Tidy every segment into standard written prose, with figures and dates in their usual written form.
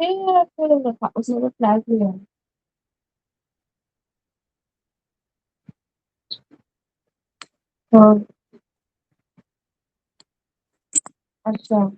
में या फिर उसने तो फ्लैट लिया है? हाँ। अच्छा।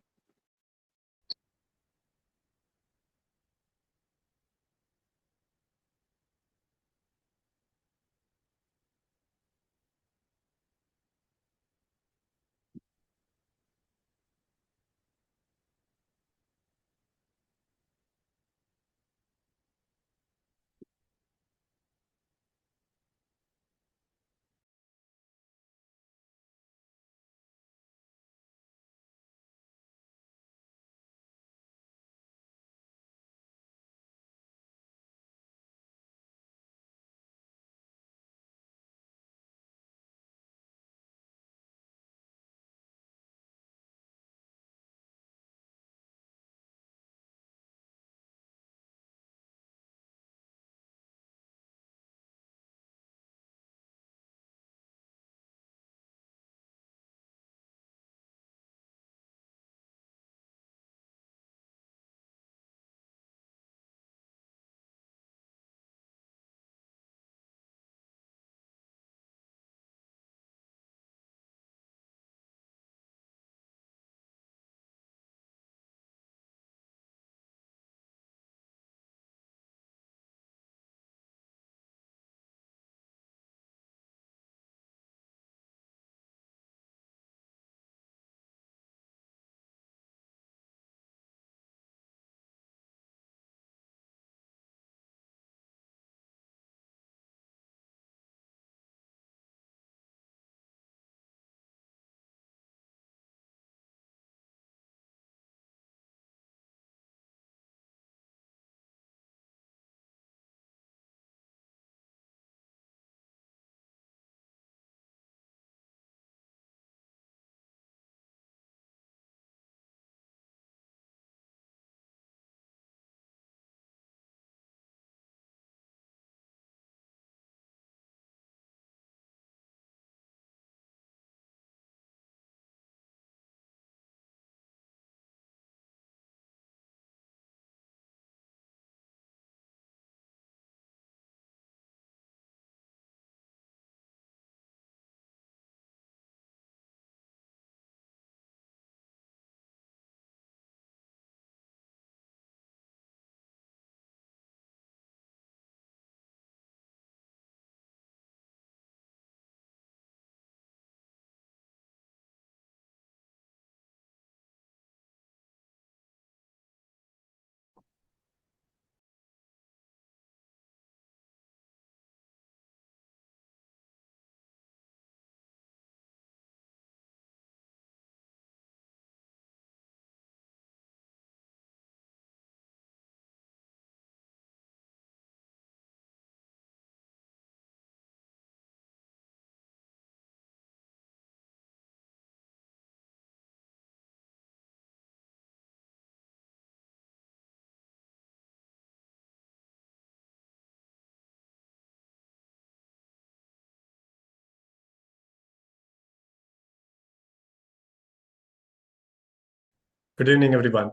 Good evening, everyone.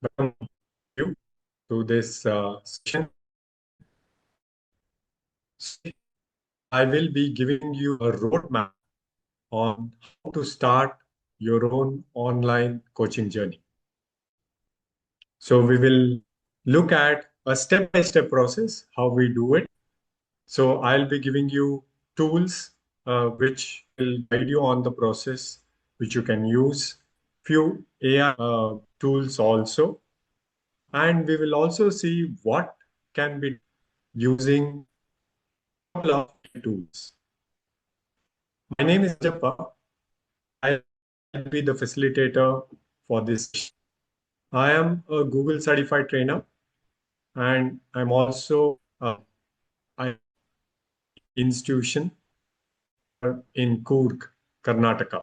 Welcome you to this session. I will be giving you a roadmap on how to start your own online coaching journey. So we will look at a step-by-step process, how we do it. So I'll be giving you tools which will guide you on the process, which you can use. Few AI tools also. And we will also see what can be using a couple of tools. My name is Jappa. I'll be the facilitator for this. I am a Google certified trainer and I'm also an institution in Coorg, Karnataka.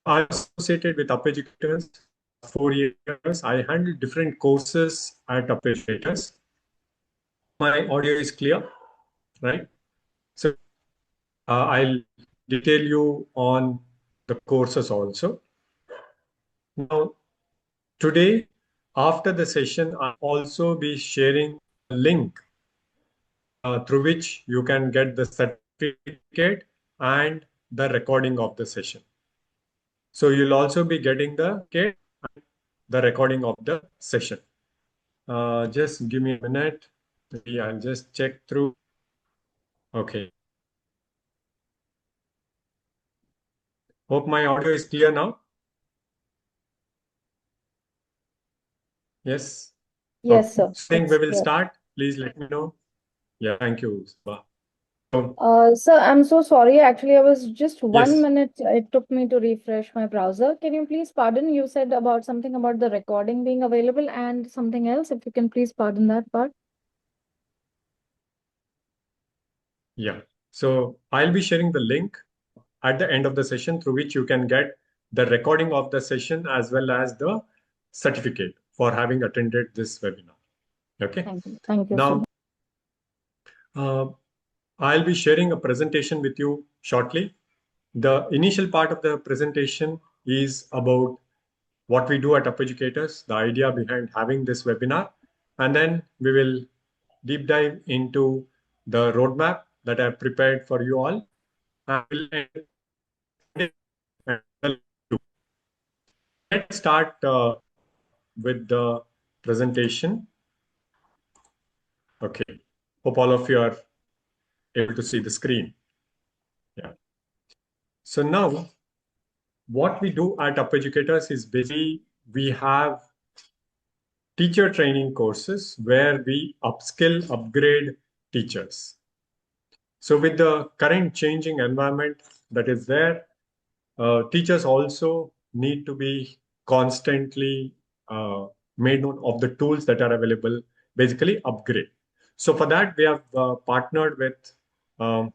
I'm associated with Up Educators 4 years. I handle different courses at Up Educators. My audio is clear, right? So I'll detail you on the courses also. Now, Today, after the session, I'll also be sharing a link through which you can get the certificate and the recording of the session. So you'll also be getting the certificate and the recording of the session. Just give me a minute. Maybe I'll just check through. Okay. Hope my audio is clear now. Yes. Yes, Okay. sir. So I think we It's will clear. start. Please let me know. Yeah, thank you, Subha. So, Sir, I'm so sorry. Actually, I was just yes, 1 minute. It took me to refresh my browser. Can you please pardon? You said about something about the recording being available and something else. If you can please pardon that part. yeah. So I'll be sharing the link at the end of the session through which you can get the recording of the session as well as the certificate for having attended this webinar. Okay. Thank you. Thank you so Now, much. I'll be sharing a presentation with you shortly. The initial part of the presentation is about what we do at UpEducators, the idea behind having this webinar, and then we will deep dive into the roadmap that I've prepared for you all. And we'll end it. Let's start with the presentation. Okay. Hope all of you are able to see the screen. Yeah. So now, what we do at UpEducators is basically we have teacher training courses where we upskill, upgrade teachers. So with the current changing environment that is there, teachers also need to be constantly made known of the tools that are available, basically upgrade. So for that, we have partnered with um,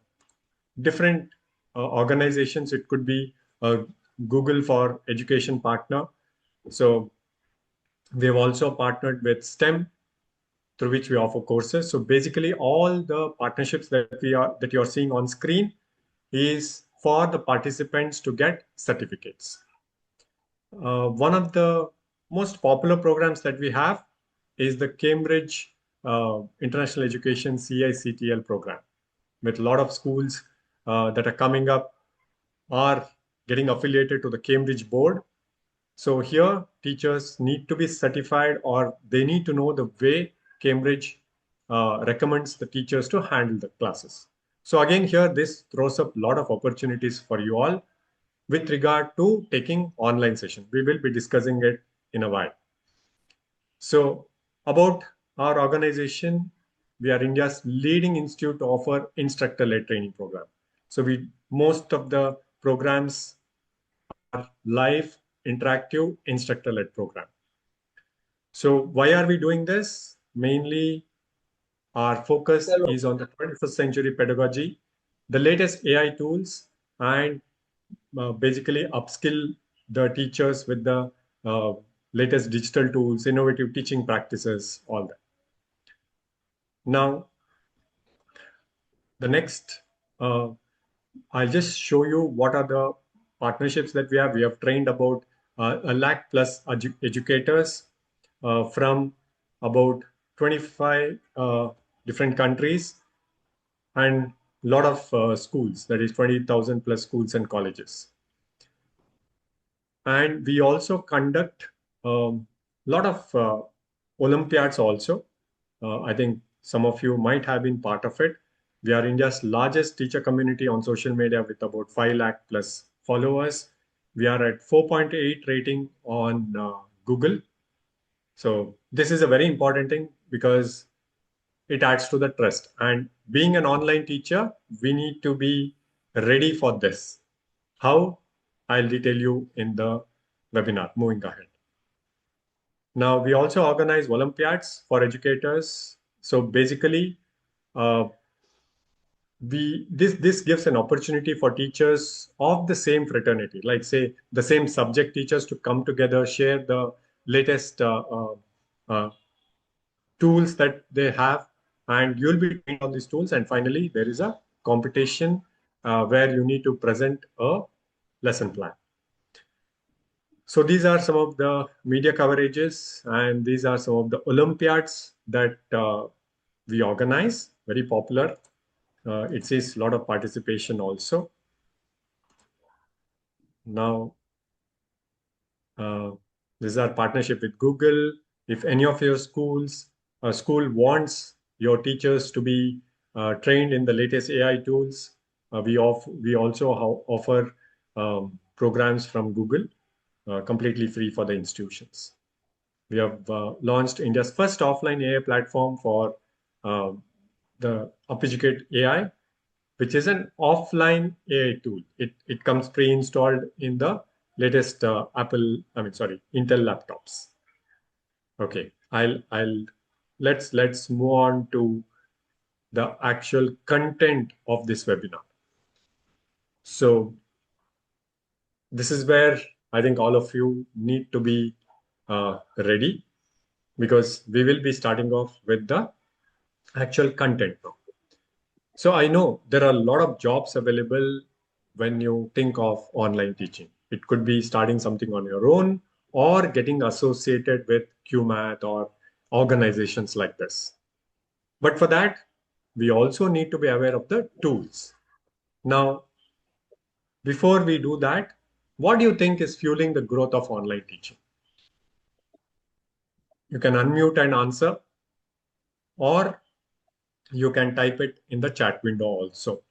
different organizations. It could be Google for Education partner. So we have also partnered with STEM, through which we offer courses. So basically, all the partnerships that you're seeing on screen is for the participants to get certificates. One of the most popular programs that we have is the Cambridge International Education CICTL program, with a lot of schools that are coming up are getting affiliated to the Cambridge board. So here, teachers need to be certified, or they need to know the way Cambridge recommends the teachers to handle the classes. So again, here, this throws up a lot of opportunities for you all with regard to taking online session. We will be discussing it in a while. So about our organization, we are India's leading institute to offer instructor-led training program. So most of the programs are live, interactive, instructor-led program. So why are we doing this? Mainly, our focus is on the 21st century pedagogy, the latest AI tools, and basically upskill the teachers with the uh, latest digital tools, innovative teaching practices, all that. Now, the next, I'll just show you what are the partnerships that we have. We have trained about a lakh plus educators from about 25 different countries and a lot of schools, that is 20,000 plus schools and colleges. And we also conduct a lot of Olympiads also. I think some of you might have been part of it. We are India's largest teacher community on social media with about 5 lakh plus followers. We are at 4.8 rating on Google. So this is a very important thing because it adds to the trust. And being an online teacher, we need to be ready for this. How? I'll detail you in the webinar moving ahead. Now, we also organize Olympiads for educators. So basically, this gives an opportunity for teachers of the same fraternity, like say the same subject teachers, to come together, share the latest uh, tools that they have, and you'll be trained on these tools. And finally, there is a competition where you need to present a lesson plan. So these are some of the media coverages, and these are some of the Olympiads that we organize, very popular. It sees a lot of participation also. Now, this is our partnership with Google. If any of your school wants your teachers to be trained in the latest AI tools, we also offer programs from Google, completely free for the institutions. We have launched India's first offline AI platform for uh, the Upeducate AI, which is an offline AI tool. It comes pre-installed in the latest Intel laptops. Okay, let's move on to the actual content of this webinar. So this is where I think all of you need to be ready, because we will be starting off with the actual content now. So I know there are a lot of jobs available when you think of online teaching. It could be starting something on your own or getting associated with QMath or organizations like this. But for that, we also need to be aware of the tools. Now, before we do that, what do you think is fueling the growth of online teaching? You can unmute and answer, or you can type it in the chat window also.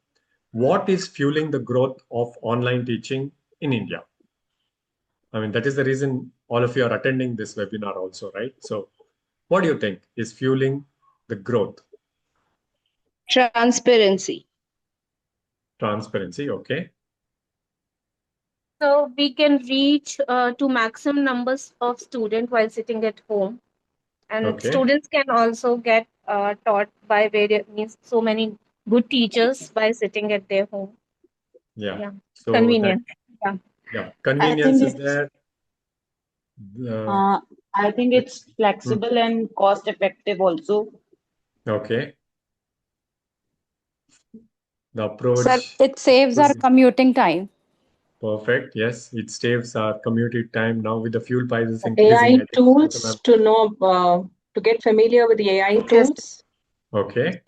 What is fueling the growth of online teaching in India? I mean, that is the reason all of you are attending this webinar also, right? So what do you think is fueling the growth? Transparency. Transparency, okay. So we can reach to maximum numbers of students while sitting at home, and Okay. students can also get taught by various so many good teachers by sitting at their home. Yeah. Yeah. So Convenient. yeah, convenience is there. I think it's flexible and cost effective also. Okay. The approach. Sir, it saves our commuting time. Perfect. Yes, it saves our commuting time now with the fuel prices increasing. I AI think tools to know, to get familiar with the AI tools. Okay.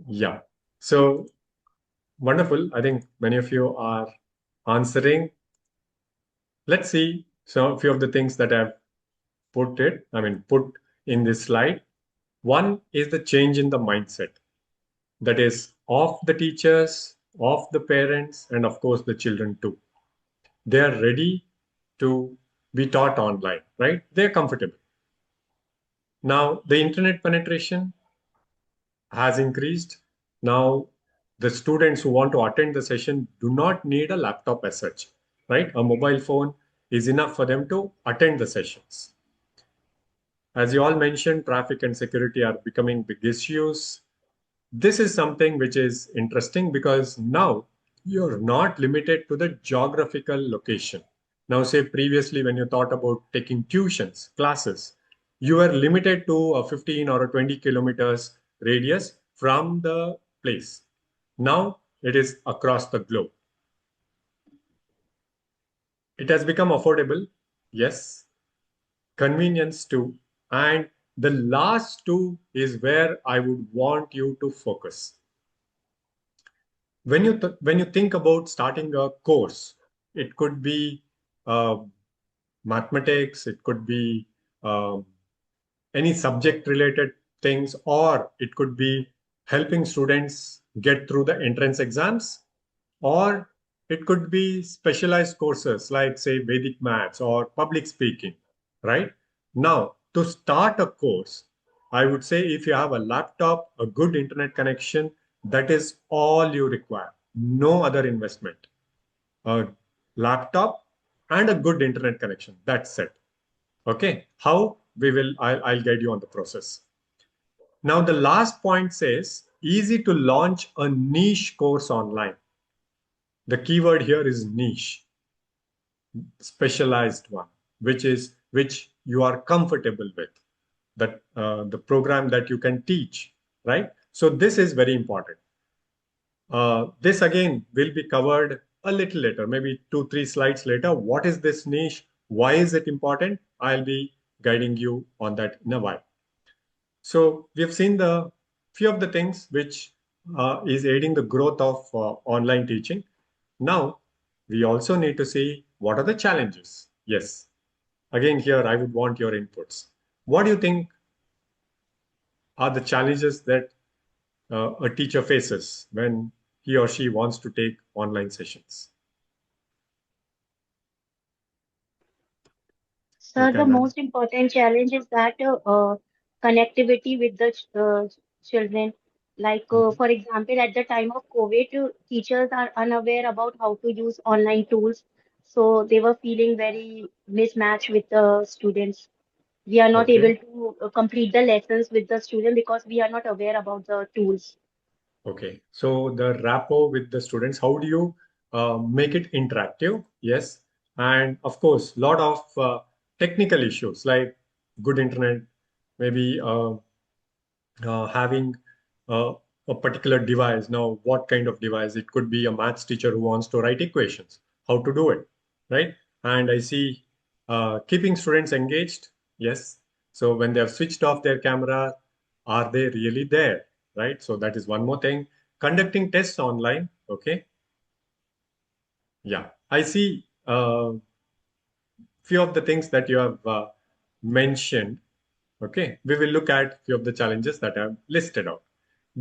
Yeah. So wonderful. I think many of you are answering. Let's see some few of the things that I've put in this slide. One is the change in the mindset. That is of the teachers, of the parents, and of course the children too. They are ready to be taught online, right? They're comfortable. Now, the internet penetration has increased. Now, the students who want to attend the session do not need a laptop as such, right? A mobile phone is enough for them to attend the sessions. As you all mentioned, traffic and security are becoming big issues. This is something which is interesting because now you're not limited to the geographical location. Now, say previously when you thought about taking tuitions, classes, you were limited to a 15 or a 20 kilometers radius from the place. Now it is across the globe. It has become affordable, yes, convenience too, and the last two is where I would want you to focus. When you think about starting a course, it could be mathematics, it could be any subject related things, or it could be helping students get through the entrance exams, or it could be specialized courses like say Vedic maths or public speaking, right? Now, to start a course, I would say if you have a laptop, a good internet connection, that is all you require. No other investment. A laptop and a good internet connection. That's it. Okay. How? I'll guide you on the process. Now, the last point says easy to launch a niche course online. The keyword here is niche, specialized one, which you are comfortable with, that the program that you can teach, right? So this is very important. This again will be covered a little later, maybe 2-3 slides later. What is this niche? Why is it important? I'll be guiding you on that in a while. So we have seen the few of the things which is aiding the growth of online teaching. Now, we also need to see what are the challenges. Yes. Again, here I would want your inputs. What do you think are the challenges that a teacher faces when he or she wants to take online sessions? Sir, You the can most important challenge is that connectivity with the children. Like, for example, at the time of COVID, teachers are unaware about how to use online tools. So they were feeling very mismatched with the students. We are not Okay. able to complete the lessons with the student because we are not aware about the tools. Okay. So the rapport with the students, how do you make it interactive? Yes. And of course, a lot of technical issues like good internet, maybe having uh, a particular device. Now, what kind of device? It could be a maths teacher who wants to write equations, how to do it, right? And I see keeping students engaged. Yes. So when they have switched off their camera, are they really there, right? So that is one more thing. Conducting tests online. Okay. Yeah. I see few of the things that you have mentioned. Okay, we will look at few of the challenges that I have listed out.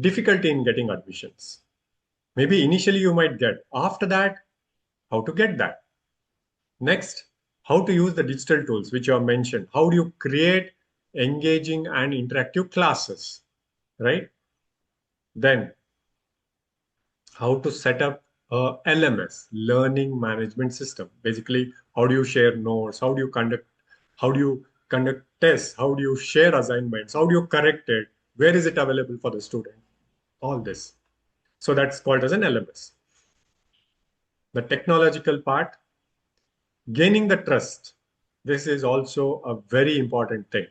Difficulty in getting admissions. Maybe initially you might get. After that, how to get that? Next, how to use the digital tools which you have mentioned. How do you create engaging and interactive classes, right? Then, how to set up a LMS, learning management system. Basically, how do you share notes? How do you conduct tests? How do you share assignments? How do you correct it? Where is it available for the student? All this. So that's called as an LMS. The technological part, gaining the trust. This is also a very important thing,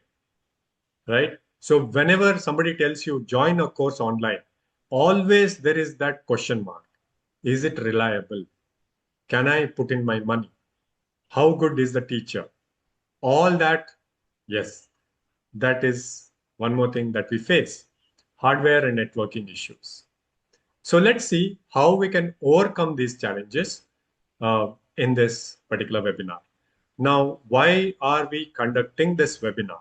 right? So whenever somebody tells you join a course online, always there is that question mark. Is it reliable? Can I put in my money? How good is the teacher? All that, yes, that is one more thing that we face. Hardware and networking issues. So let's see how we can overcome these challenges in this particular webinar. Now, why are we conducting this webinar?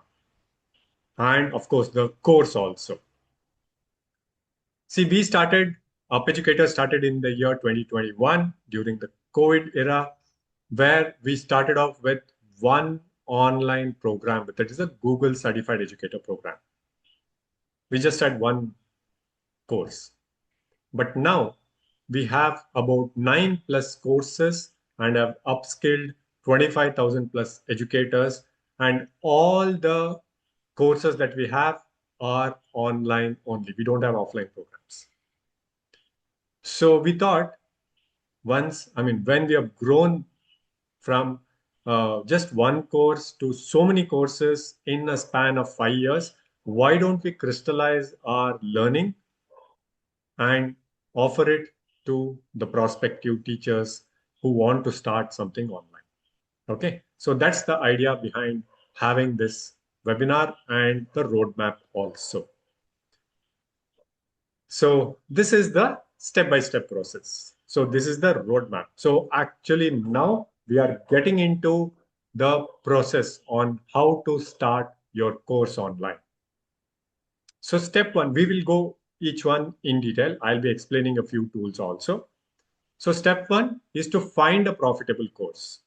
And of course, the course also. See, UpEducator started in the year 2021 during the COVID era, where we started off with one online program, that is a Google Certified Educator program. We just had one course. But now we have about 9+ courses and have upskilled 25,000+ educators, and all the courses that we have are online only. We don't have offline programs. So we thought when we have grown from just one course to so many courses in a span of 5 years, why don't we crystallize our learning and offer it to the prospective teachers who want to start something online? Okay, so that's the idea behind having this webinar and the roadmap also. So this is the step-by-step process. So this is the roadmap. So actually now we are getting into the process on how to start your course online. So step one, we will go each one in detail. I'll be explaining a few tools also. So step one is to find a profitable course.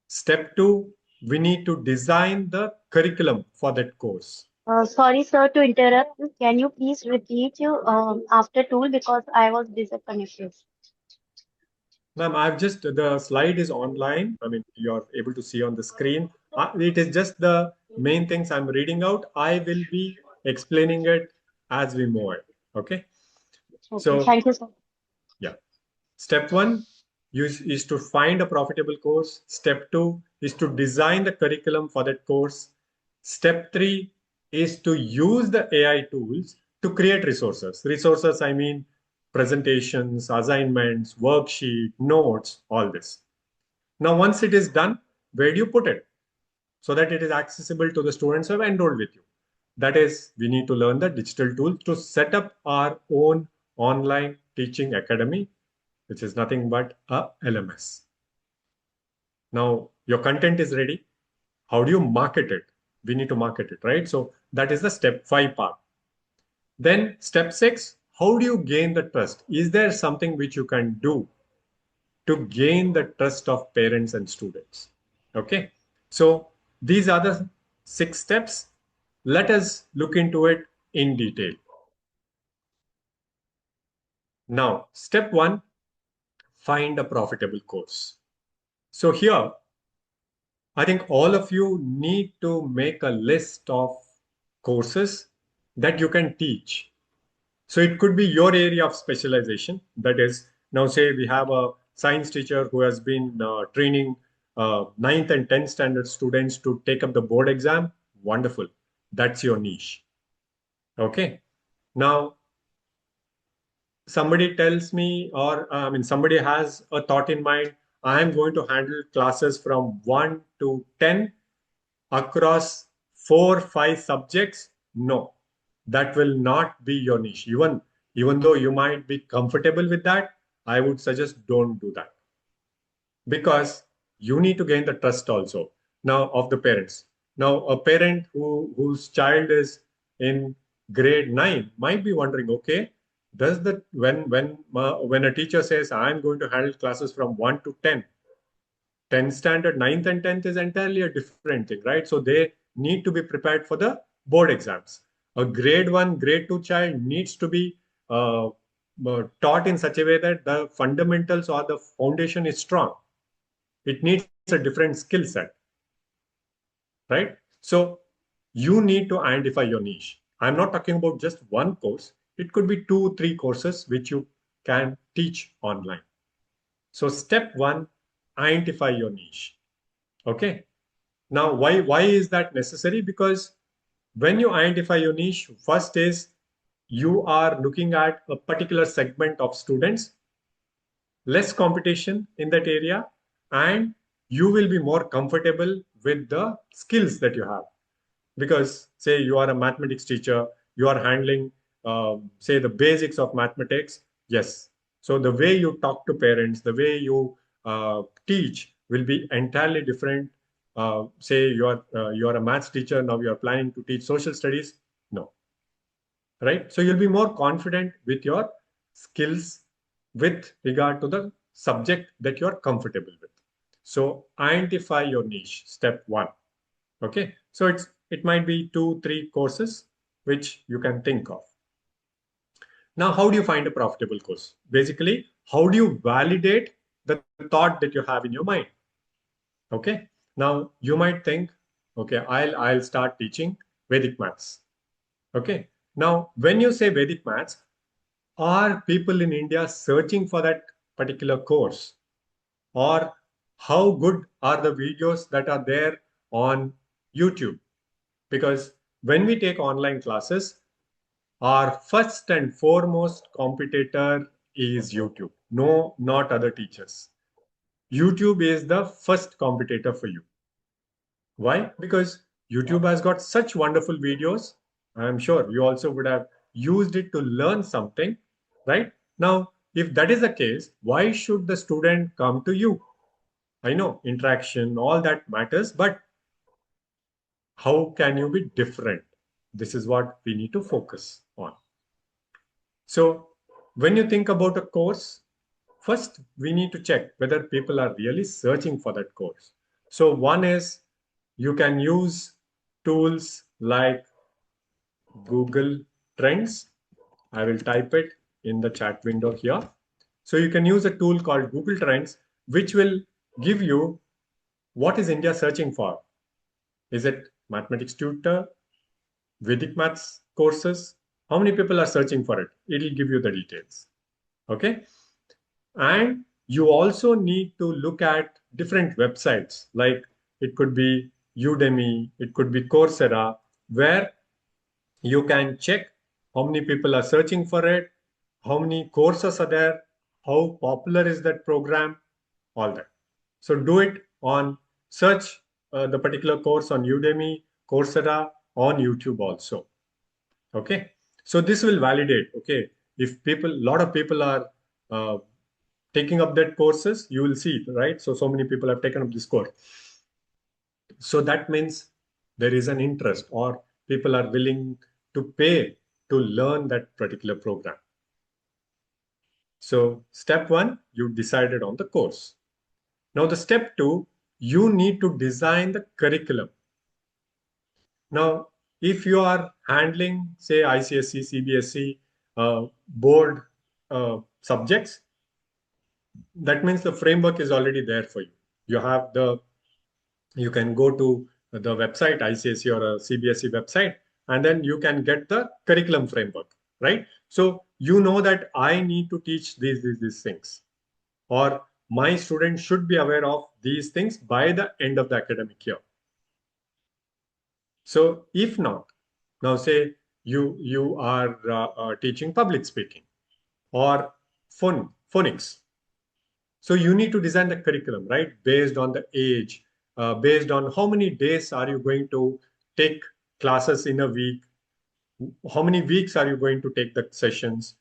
Step two, we need to design the curriculum for that course. Sorry, sir, to interrupt. Can you please repeat you after tool because I was disconnected. Ma'am, the slide is online. You're able to see on the screen. It is just the main things I'm reading out. I will be explaining it as we move it. Okay. Okay, So, thank you, sir. yeah. Step one is to find a profitable course. Step two is to design the curriculum for that course. Step three is to use the AI tools to create resources. Resources, I mean, presentations, assignments, worksheet, notes, all this. Now, once it is done, where do you put it so that it is accessible to the students who have enrolled with you? That is, we need to learn the digital tools to set up our own online teaching academy, which is nothing but a LMS. Now, your content is ready. How do you market it? We need to market it, right? So that is the step 5 part. Then step 6, how do you gain the trust? Is there something which you can do to gain the trust of parents and students? Okay. So these are the 6 steps. Let us look into it in detail. Now, step 1, find a profitable course. So here, I think all of you need to make a list of courses that you can teach. So it could be your area of specialization. That is, now say we have a science teacher who has been training 9th and 10th standard students to take up the board exam. Wonderful. That's your niche. Okay. Now, somebody tells me, or somebody has a thought in mind, I am going to handle classes from 1 to 10 across 4-5 subjects. No, that will not be your niche. Even though you might be comfortable with that, I would suggest don't do that, because you need to gain the trust also now of the parents. Now, a parent whose child is in grade 9 might be wondering, okay, does that when a teacher says I'm going to handle classes from 1 to 10 standard, 9th and 10th is entirely a different thing, right? So they need to be prepared for the board exams. A grade 1, grade 2 child needs to be taught in such a way that the fundamentals or the foundation is strong. It needs a different skill set, right? So you need to identify your niche. I'm not talking about just one course. It could be 2-3 courses which you can teach online. So step 1, identify your niche. Okay. Now, why is that necessary? Because when you identify your niche, first is you are looking at a particular segment of students, less competition in that area, and you will be more comfortable with the skills that you have. Because say you are a mathematics teacher, you are handling, say, the basics of mathematics. Yes. So the way you talk to parents, the way you teach will be entirely different. Say you are a maths teacher, now you are planning to teach social studies. No. Right? So you'll be more confident with your skills with regard to the subject that you are comfortable with. So identify your niche, step 1. Okay. So it might be 2-3 courses which you can think of. Now, how do you find a profitable course? Basically, how do you validate the thought that you have in your mind? Okay. Now you might think, okay, I'll start teaching Vedic maths. Okay. Now, when you say Vedic maths, are people in India searching for that particular course? Or how good are the videos that are there on YouTube? Because when we take online classes, our first and foremost competitor is YouTube. No, not other teachers. YouTube is the first competitor for you. Why? Because YouTube has got such wonderful videos. I'm sure you also would have used it to learn something, right? Now, if that is the case, why should the student come to you? I know interaction, all that matters, but how can you be different? This is what we need to focus on. So when you think about a course, first we need to check whether people are really searching for that course. So one is you can use tools like Google Trends. I will type it in the chat window here. So you can use a tool called Google Trends, which will give you what is India searching for. Is it mathematics tutor, Vedic maths courses? How many people are searching for it? It will give you the details. Okay. And you also need to look at different websites, like it could be Udemy, it could be Coursera, where you can check how many people are searching for it, how many courses are there, how popular is that program, all that. So do it on search the particular course on Udemy, Coursera, on YouTube also. Okay. So this will validate, okay, if a lot of people are taking up that courses, you will see it, right? So many people have taken up this course. So that means there is an interest, or people are willing to pay to learn that particular program. So step 1, you decided on the course. Now the step 2, you need to design the curriculum. Now, if you are handling, say, ICSE, CBSE, board subjects, that means the framework is already there for you. You can go to the website, ICSE or a CBSE website, and then you can get the curriculum framework, right? So you know that I need to teach these things, or my students should be aware of these things by the end of the academic year. So if not, now say you are teaching public speaking or phonics. So you need to design the curriculum, right? Based on the age, based on how many days are you going to take classes in a week? How many weeks are you going to take the sessions?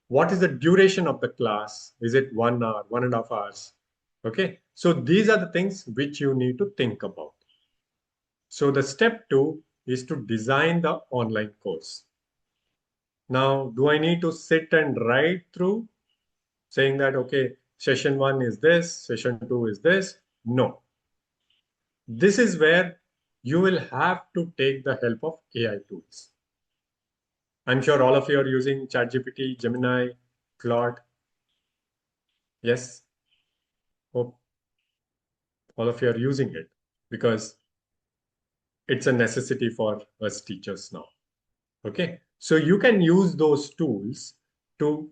What is the duration of the class? Is it 1 hour, 1.5 hours? Okay. So these are the things which you need to think about. So the step 2 is to design the online course. Now, do I need to sit and write through saying that, okay, session 1 is this, session 2 is this? No. This is where you will have to take the help of AI tools. I'm sure all of you are using ChatGPT, Gemini, Claude. Yes. Hope all of you are using it because it's a necessity for us teachers now. Okay. So you can use those tools to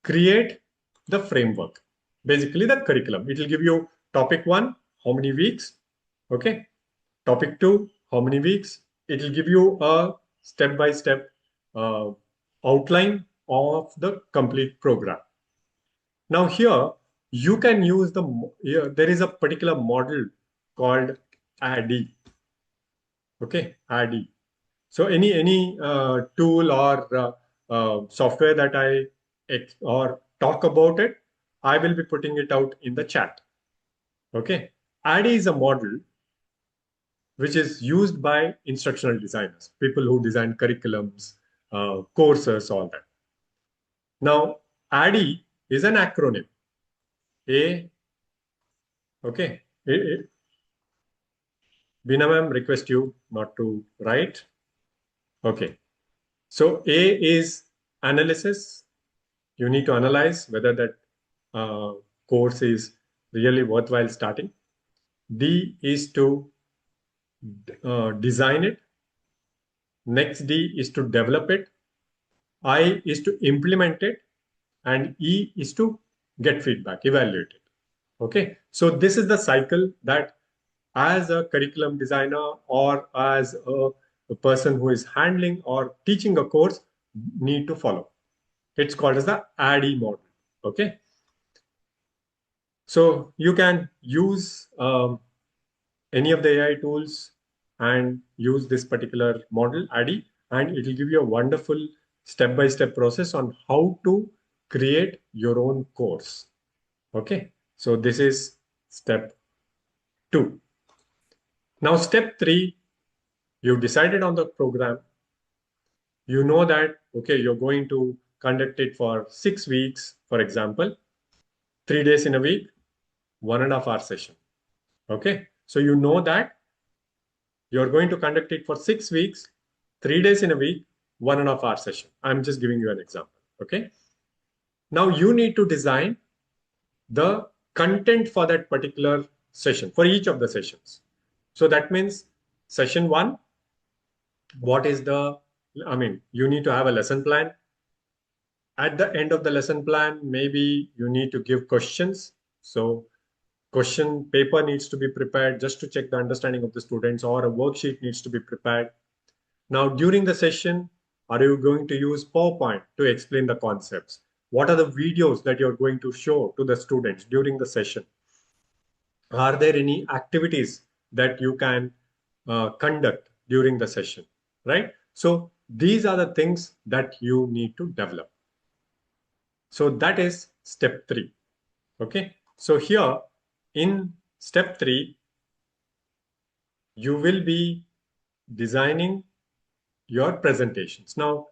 create the framework, basically the curriculum. It will give you topic 1, how many weeks? Okay. Topic 2, how many weeks? It will give you a step-by-step outline of the complete program. Now here, you can use there is a particular model called ADDIE. Okay, ADDIE. So any tool or software that I talk about it, I will be putting it out in the chat. Okay, ADDIE is a model which is used by instructional designers, people who design curriculums, courses, all that. Now, ADDIE is an acronym. Okay. Bina ma'am, request you not to write. Okay. So A is analysis. You need to analyze whether that course is really worthwhile starting. D is to design it. Next D is to develop it. I is to implement it. And E is to get feedback, evaluate it. Okay. So this is the cycle that as a curriculum designer or as a person who is handling or teaching a course need to follow. It's called as the ADDIE model. Okay. So you can use any of the AI tools and use this particular model, ADDIE, and it will give you a wonderful step-by-step process on how to create your own course. Okay. So this is step 2. Now, step 3, you've decided on the program. You know that, okay, you're going to conduct it for 6 weeks, for example, 3 days in a week, 1.5 hour session. Okay. So you know that you're going to conduct it for 6 weeks, 3 days in a week, 1.5 hour session. I'm just giving you an example. Okay. Now you need to design the content for that particular session, for each of the sessions. So that means session 1, you need to have a lesson plan. At the end of the lesson plan, maybe you need to give questions. So question paper needs to be prepared just to check the understanding of the students, or a worksheet needs to be prepared. Now, during the session, Are you going to use PowerPoint to explain the concepts? What are the videos that you're going to show to the students during the session? Are there any activities that you can conduct during the session, right? So these are the things that you need to develop. So that is step 3. Okay. So here in step 3, you will be designing your presentations. Now,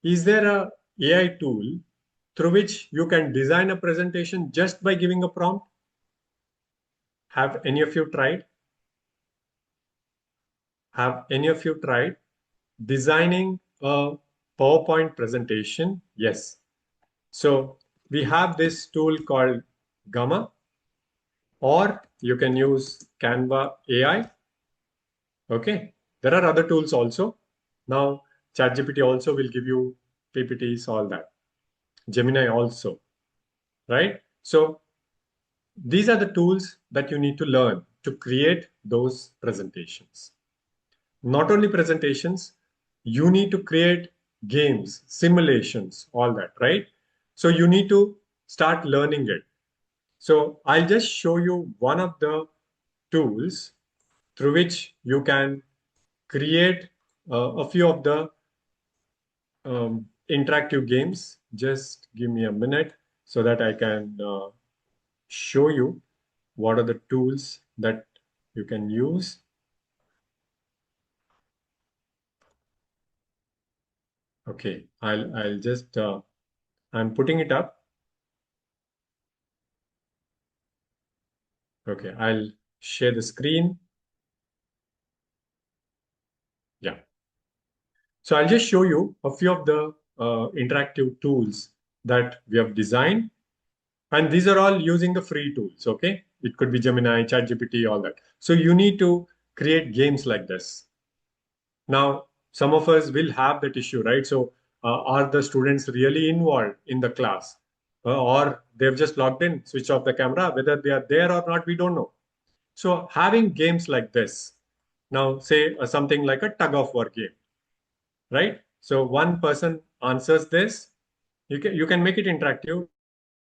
is there a AI tool through which you can design a presentation just by giving a prompt? Have any of you tried? Have any of you tried designing a PowerPoint presentation? Yes. So we have this tool called Gamma, or you can use Canva AI. Okay. There are other tools also. Now, ChatGPT also will give you PPTs, all that. Gemini also, right? So these are the tools that you need to learn to create those presentations. Not only presentations, you need to create games, simulations, all that, right? So you need to start learning it. So I'll just show you one of the tools through which you can create a few of the interactive games. Just give me a minute so that I can show you what are the tools that you can use. Okay, I'll just I'm putting it up. Okay, I'll share the screen. Yeah. So I'll just show you a few of the interactive tools that we have designed. And these are all using the free tools, okay? It could be Gemini, ChatGPT, all that. So you need to create games like this. Now, some of us will have that issue, right? So are the students really involved in the class? Or they've just logged in, switch off the camera, whether they are there or not, we don't know. So having games like this, now say something like a tug of war game, right? So one person answers this, you can make it interactive.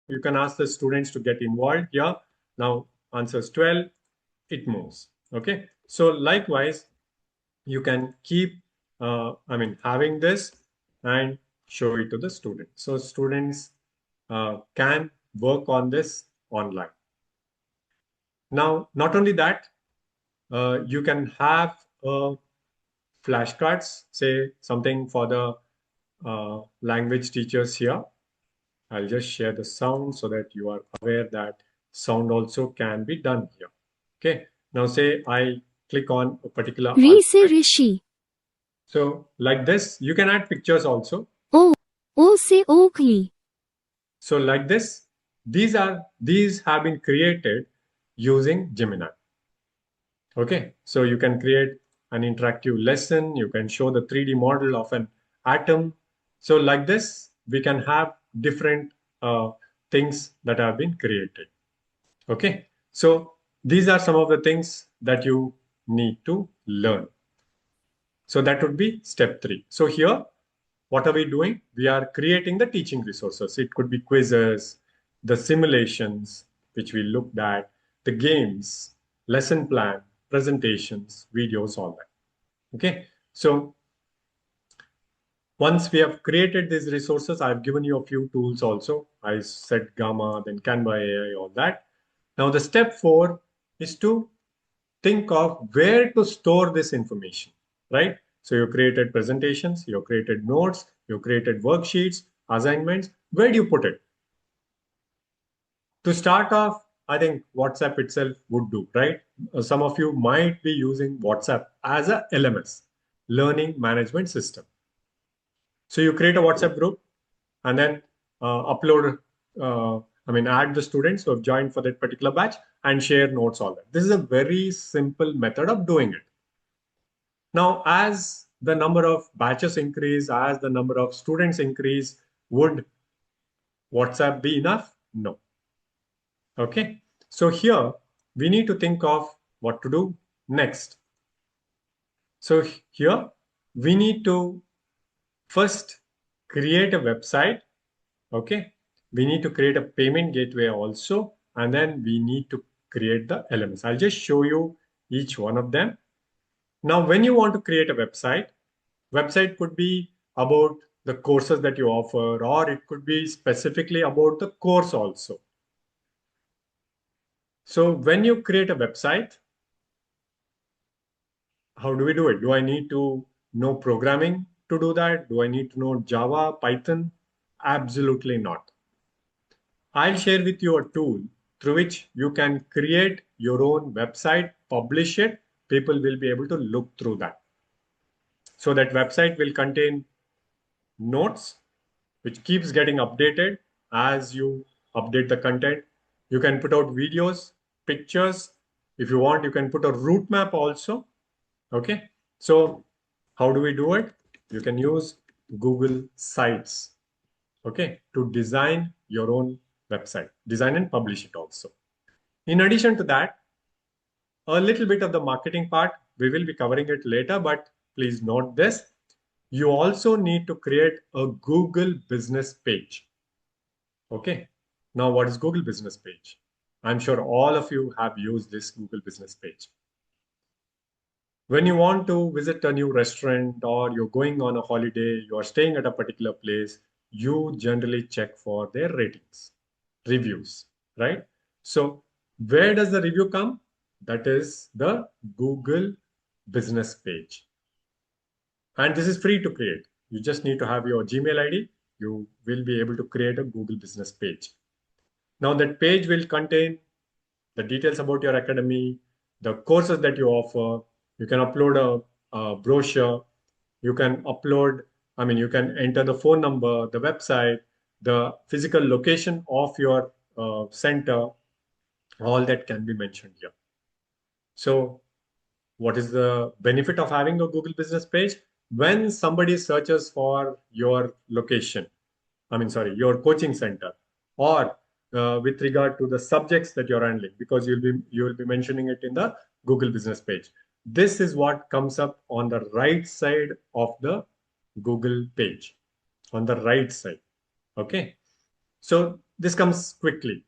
You can ask the students to get involved here. Now answers 12, it moves, okay? So likewise, you can keep, having this and show it to the students. So students can work on this online. Now, not only that, you can have flashcards, say something for the language teachers here. I'll just share the sound so that you are aware that sound also can be done here. Okay. Now say I click on a particular alphabet. Rishi. So like this, you can add pictures also. Say Oakley. So like this, these have been created using Gemini. Okay, so you can create an interactive lesson. You can show the 3D model of an atom. So like this, we can have different things that have been created. Okay, so these are some of the things that you need to learn. So that would be step 3. So here, what are we doing? We are creating the teaching resources. It could be quizzes, the simulations, which we looked at, the games, lesson plan, presentations, videos, all that. Okay, so once we have created these resources, I've given you a few tools also. I said Gamma, then Canva AI, all that. Now the step 4 is to think of where to store this information, right? So you created presentations, you created notes, you created worksheets, assignments. Where do you put it? To start off, I think WhatsApp itself would do, right? Some of you might be using WhatsApp as a LMS, Learning Management System. So you create a WhatsApp group and then add the students who have joined for that particular batch and share notes, all that. This is a very simple method of doing it. Now, as the number of batches increase, as the number of students increase, would WhatsApp be enough? No. Okay. So here we need to think of what to do next. So here we need to first create a website. Okay. We need to create a payment gateway also, and then we need to create the LMS. I'll just show you each one of them. Now, when you want to create a website could be about the courses that you offer, or it could be specifically about the course also. So when you create a website, how do we do it? Do I need to know programming to do that? Do I need to know Java, Python? Absolutely not. I'll share with you a tool through which you can create your own website, publish it. People will be able to look through that. So that website will contain notes, which keeps getting updated as you update the content. You can put out videos, pictures. If you want, you can put a route map also. Okay. So how do we do it? You can use Google Sites, okay, to design your own website, design and publish it also. In addition to that, a little bit of the marketing part, we will be covering it later, but please note this. You also need to create a Google business page. Okay. Now, what is Google business page? I'm sure all of you have used this Google business page. When you want to visit a new restaurant or you're going on a holiday, you are staying at a particular place, you generally check for their ratings, reviews, right? So where does the review come? That is the Google business page. And this is free to create. You just need to have your Gmail ID. You will be able to create a Google business page. Now that page will contain the details about your academy, the courses that you offer. You can upload a brochure. You can upload, you can enter the phone number, the website, the physical location of your center. All that can be mentioned here. So what is the benefit of having a Google business page? When somebody searches for your location, your coaching center, or with regard to the subjects that you're handling, because you will be mentioning it in the Google business page. This is what comes up on the right side of the Google page, on the right side. Okay. So this comes quickly,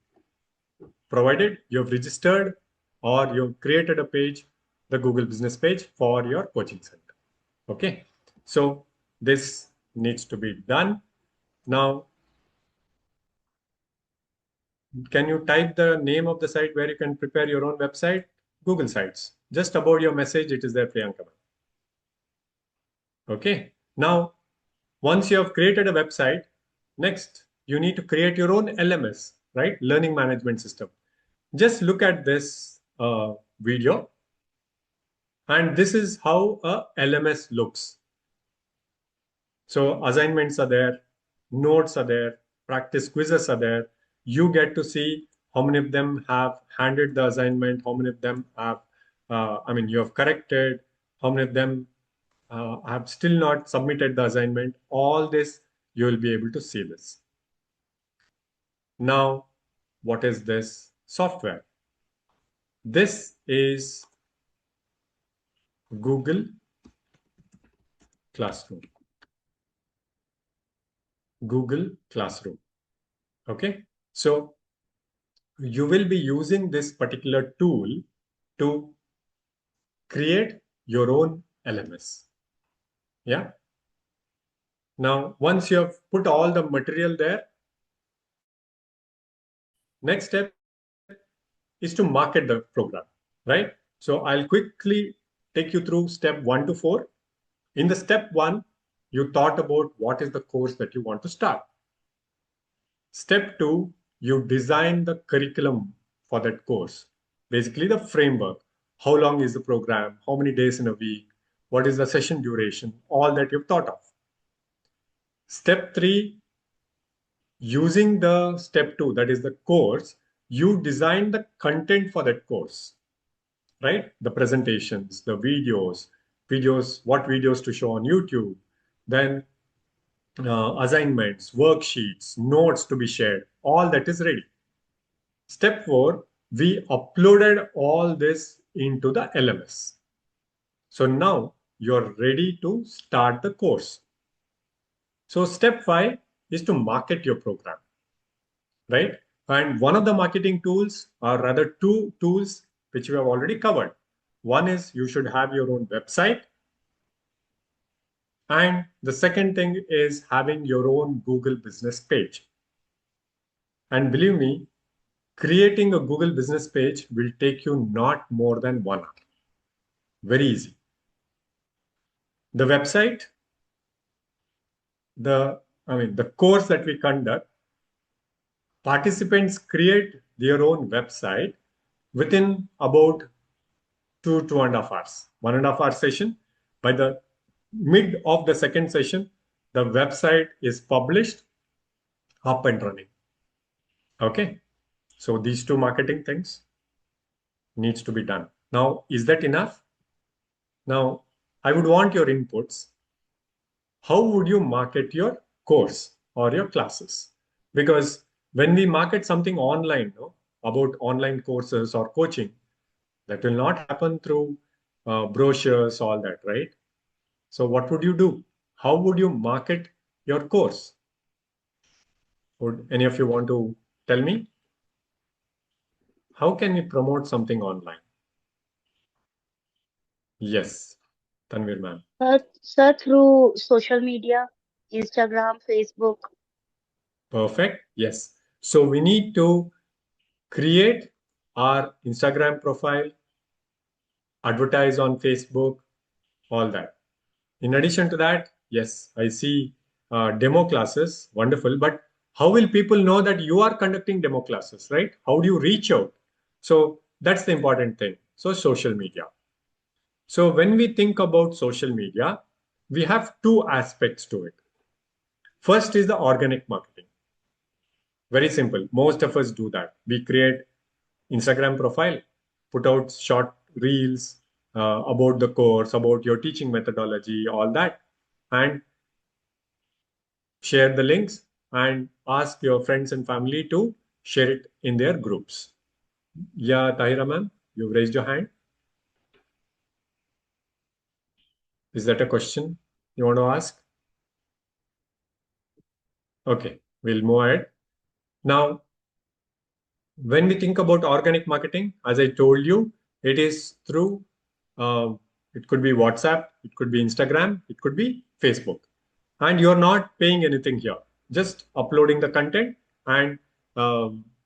provided you've registered or you've created a page, the Google business page for your coaching center. Okay. So this needs to be done. Now, can you type the name of the site where you can prepare your own website? Google Sites. Just above your message, it is there, Priyanka. Okay. Now, once you have created a website, next, you need to create your own LMS, right? Learning Management System. Just look at this video. And this is how a LMS looks. So assignments are there, notes are there, practice quizzes are there. You get to see how many of them have handed the assignment, how many of them have, you have corrected, how many of them have still not submitted the assignment. All this, you will be able to see this. Now, what is this software? This is Google Classroom. Google Classroom. Okay. So you will be using this particular tool to create your own LMS. Yeah. Now, once you have put all the material there, next step is to market the program, right? So I'll quickly take you through step 1 to 4. In the step 1, you thought about what is the course that you want to start. Step 2, you design the curriculum for that course. Basically the framework. How long is the program? How many days in a week? What is the session duration? All that you've thought of. Step 3, using the step 2, that is the course, you design the content for that course, right? The presentations, the videos, what videos to show on YouTube, then assignments, worksheets, notes to be shared, all that is ready. Step 4, we uploaded all this into the LMS. So now you're ready to start the course. So step 5 is to market your program, right? And one of the marketing tools, or rather two tools, which we have already covered. One is you should have your own website. And the second thing is having your own Google business page. And believe me, creating a Google business page will take you not more than 1 hour. Very easy. The website, the course that we conduct, participants create their own website within about 2.5 hours. 1.5 hour session. By the mid of the second session, the website is published, up and running. Okay. So these two marketing things needs to be done. Now, is that enough? Now, I would want your inputs. How would you market your course or your classes? Because when we market something online, about online courses or coaching, that will not happen through brochures, all that, right? So what would you do? How would you market your course? Would any of you want to tell me? How can we promote something online? Yes, Tanvir ma'am. Sir, through social media, Instagram, Facebook. Perfect. Yes. So we need to create our Instagram profile, advertise on Facebook, all that. In addition to that, yes, I see demo classes. Wonderful. But how will people know that you are conducting demo classes, right? How do you reach out? So that's the important thing. So social media. So when we think about social media, we have two aspects to it. First is the organic marketing. Very simple. Most of us do that. We create Instagram profile, put out short reels about the course, about your teaching methodology, all that, and share the links and ask your friends and family to share it in their groups. Yeah, Tahira ma'am, you've raised your hand. Is that a question you want to ask? Okay, we'll move ahead. Now, when we think about organic marketing, as I told you, it is through, it could be WhatsApp, it could be Instagram, it could be Facebook. And you're not paying anything here, just uploading the content and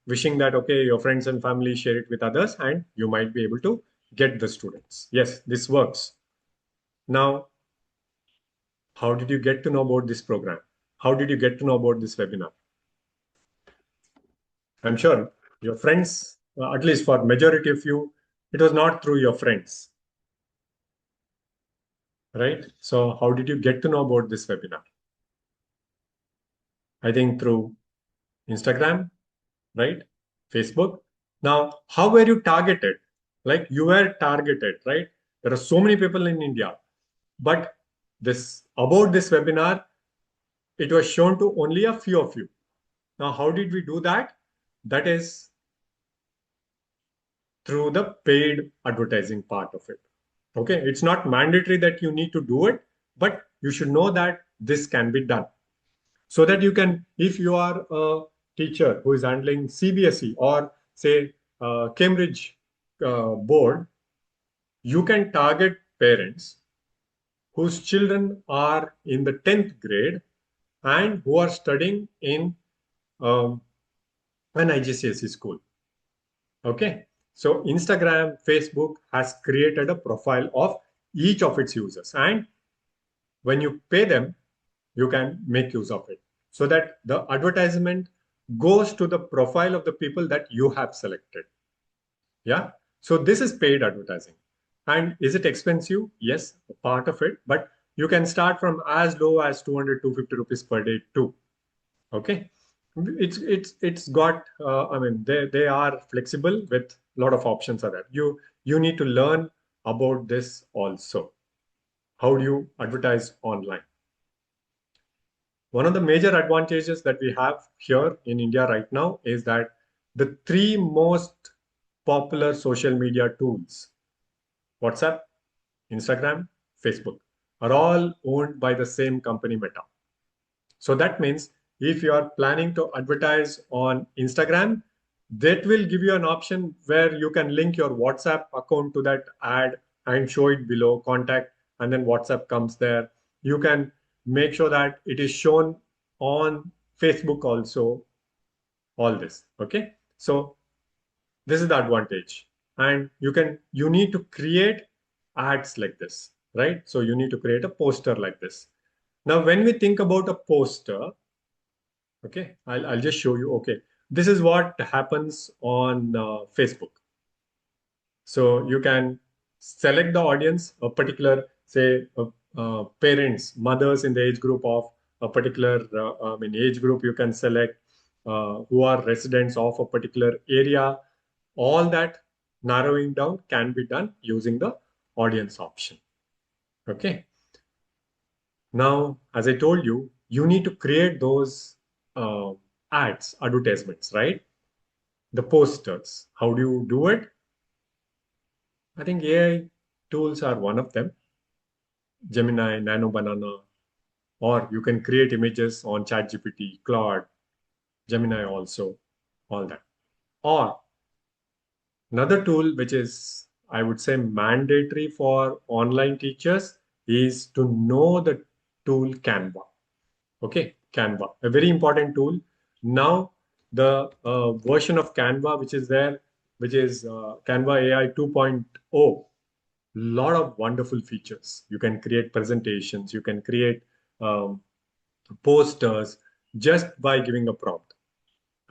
wishing that, okay, your friends and family share it with others and you might be able to get the students. Yes, this works. Now, how did you get to know about this program? How did you get to know about this webinar? I'm sure your friends, at least for majority of you, it was not through your friends, right? So how did you get to know about this webinar? I think through Instagram, right? Facebook. Now, how were you targeted? Like you were targeted, right? There are so many people in India, but about this webinar, it was shown to only a few of you. Now, how did we do that? That is through the paid advertising part of it. Okay, it's not mandatory that you need to do it, but you should know that this can be done. So that you can, if you are a teacher who is handling CBSE or say Cambridge board, you can target parents whose children are in the 10th grade and who are studying in an IGCSE school. Okay, so Instagram, Facebook has created a profile of each of its users, and when you pay them, you can make use of it so that the advertisement goes to the profile of the people that you have selected. Yeah. So this is paid advertising. And is it expensive? Yes, a part of it, but you can start from as low as 200, 250 rupees per day too. Okay. It's got, they are flexible with a lot of options are there. You need to learn about this also. How do you advertise online? One of the major advantages that we have here in India right now is that the three most popular social media tools, WhatsApp, Instagram, Facebook, are all owned by the same company, Meta. So that means if you are planning to advertise on Instagram, that will give you an option where you can link your WhatsApp account to that ad and show it below, contact, and then WhatsApp comes there. You can make sure that it is shown on Facebook also, all this. Okay. So this is the advantage. And you need to create ads like this, right? So you need to create a poster like this. Now, when we think about a poster, okay, I'll just show you. Okay, this is what happens on Facebook. So you can select the audience, a particular, say, parents, mothers in the age group of a particular age group. You can select who are residents of a particular area. All that narrowing down can be done using the audience option. Okay. Now, as I told you, you need to create those ads, advertisements, right? The posters. How do you do it? I think AI tools are one of them. Gemini, Nano Banana, or you can create images on ChatGPT, Claude, Gemini also, all that. Or another tool which is, I would say, mandatory for online teachers is to know the tool Canva. Okay, Canva, a very important tool. Now, the version of Canva which is there, which is Canva AI 2.0, lot of wonderful features. You can create presentations, you can create posters just by giving a prompt.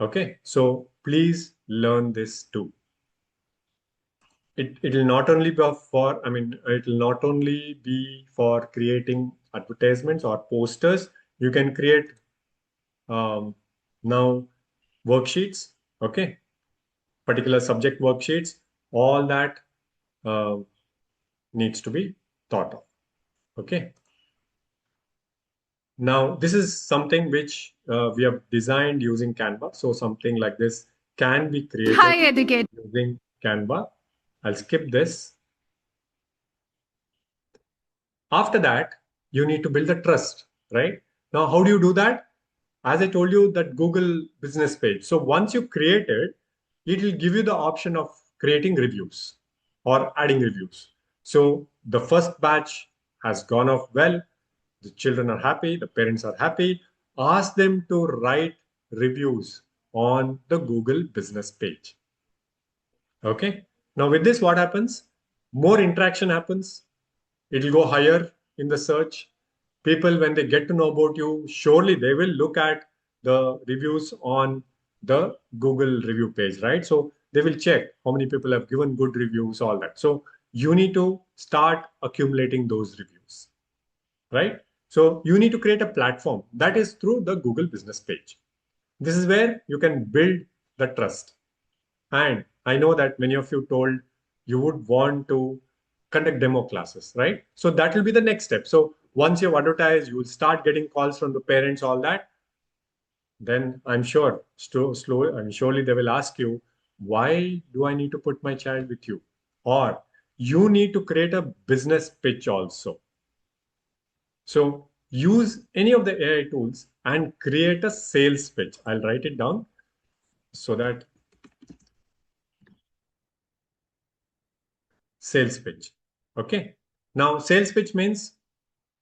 Okay, so please learn this too. It will not only be for, it will not only be for creating advertisements or posters. You can create now worksheets, okay, particular subject worksheets, all that needs to be thought of. Okay. Now, this is something which we have designed using Canva. So something like this can be created using Canva. I'll skip this. After that, you need to build the trust, right? Now, how do you do that? As I told you, that Google business page. So once you create it, it will give you the option of creating reviews or adding reviews. So the first batch has gone off well. The children are happy. The parents are happy. Ask them to write reviews on the Google business page. Okay. Now with this, what happens? More interaction happens. It will go higher in the search. People, when they get to know about you, surely they will look at the reviews on the Google review page, right? So they will check how many people have given good reviews, all that. So you need to start accumulating those reviews, right? So you need to create a platform that is through the Google business page. This is where you can build the trust. And I know that many of you told you would want to conduct demo classes, right? So that will be the next step. So once you've advertised, you will start getting calls from the parents, all that. Then I'm sure, surely they will ask you, why do I need to put my child with you? Or you need to create a business pitch also. So use any of the AI tools and create a sales pitch. I'll write it down so that sales pitch. Okay. Now sales pitch means